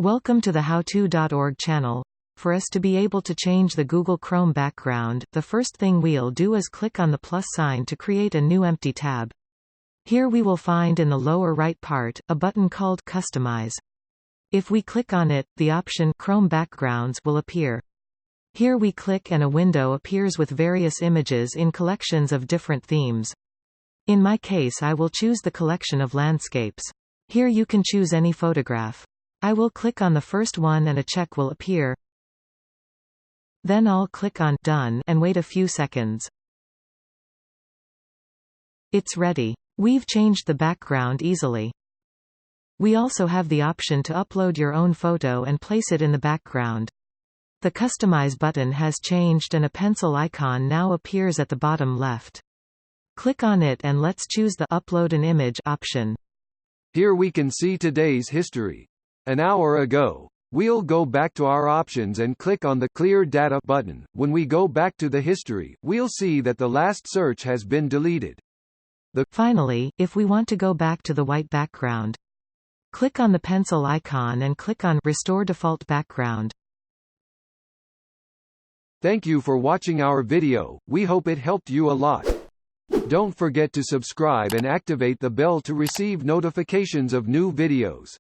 Welcome to the howto.org channel. For us to be able to change the Google Chrome background, the first thing we'll do is click on the plus sign to create a new empty tab. Here we will find in the lower right part, a button called Customize. If we click on it, the option Chrome Backgrounds will appear. Here we click and a window appears with various images in collections of different themes. In my case, I will choose the collection of landscapes. Here you can choose any photograph. I will click on the first one and a check will appear. Then I'll click on Done and wait a few seconds. It's ready. We've changed the background easily. We also have the option to upload your own photo and place it in the background. The Customize button has changed and a pencil icon now appears at the bottom left. Click on it and let's choose the Upload an Image option. Here we can see today's history. An hour ago. We'll go back to our options and click on the Clear Data button. When we go back to the history, we'll see that the last search has been deleted. Finally, if we want to go back to the white background, click on the pencil icon and click on Restore Default Background. Thank you for watching our video. We hope it helped you a lot. Don't forget to subscribe and activate the bell to receive notifications of new videos.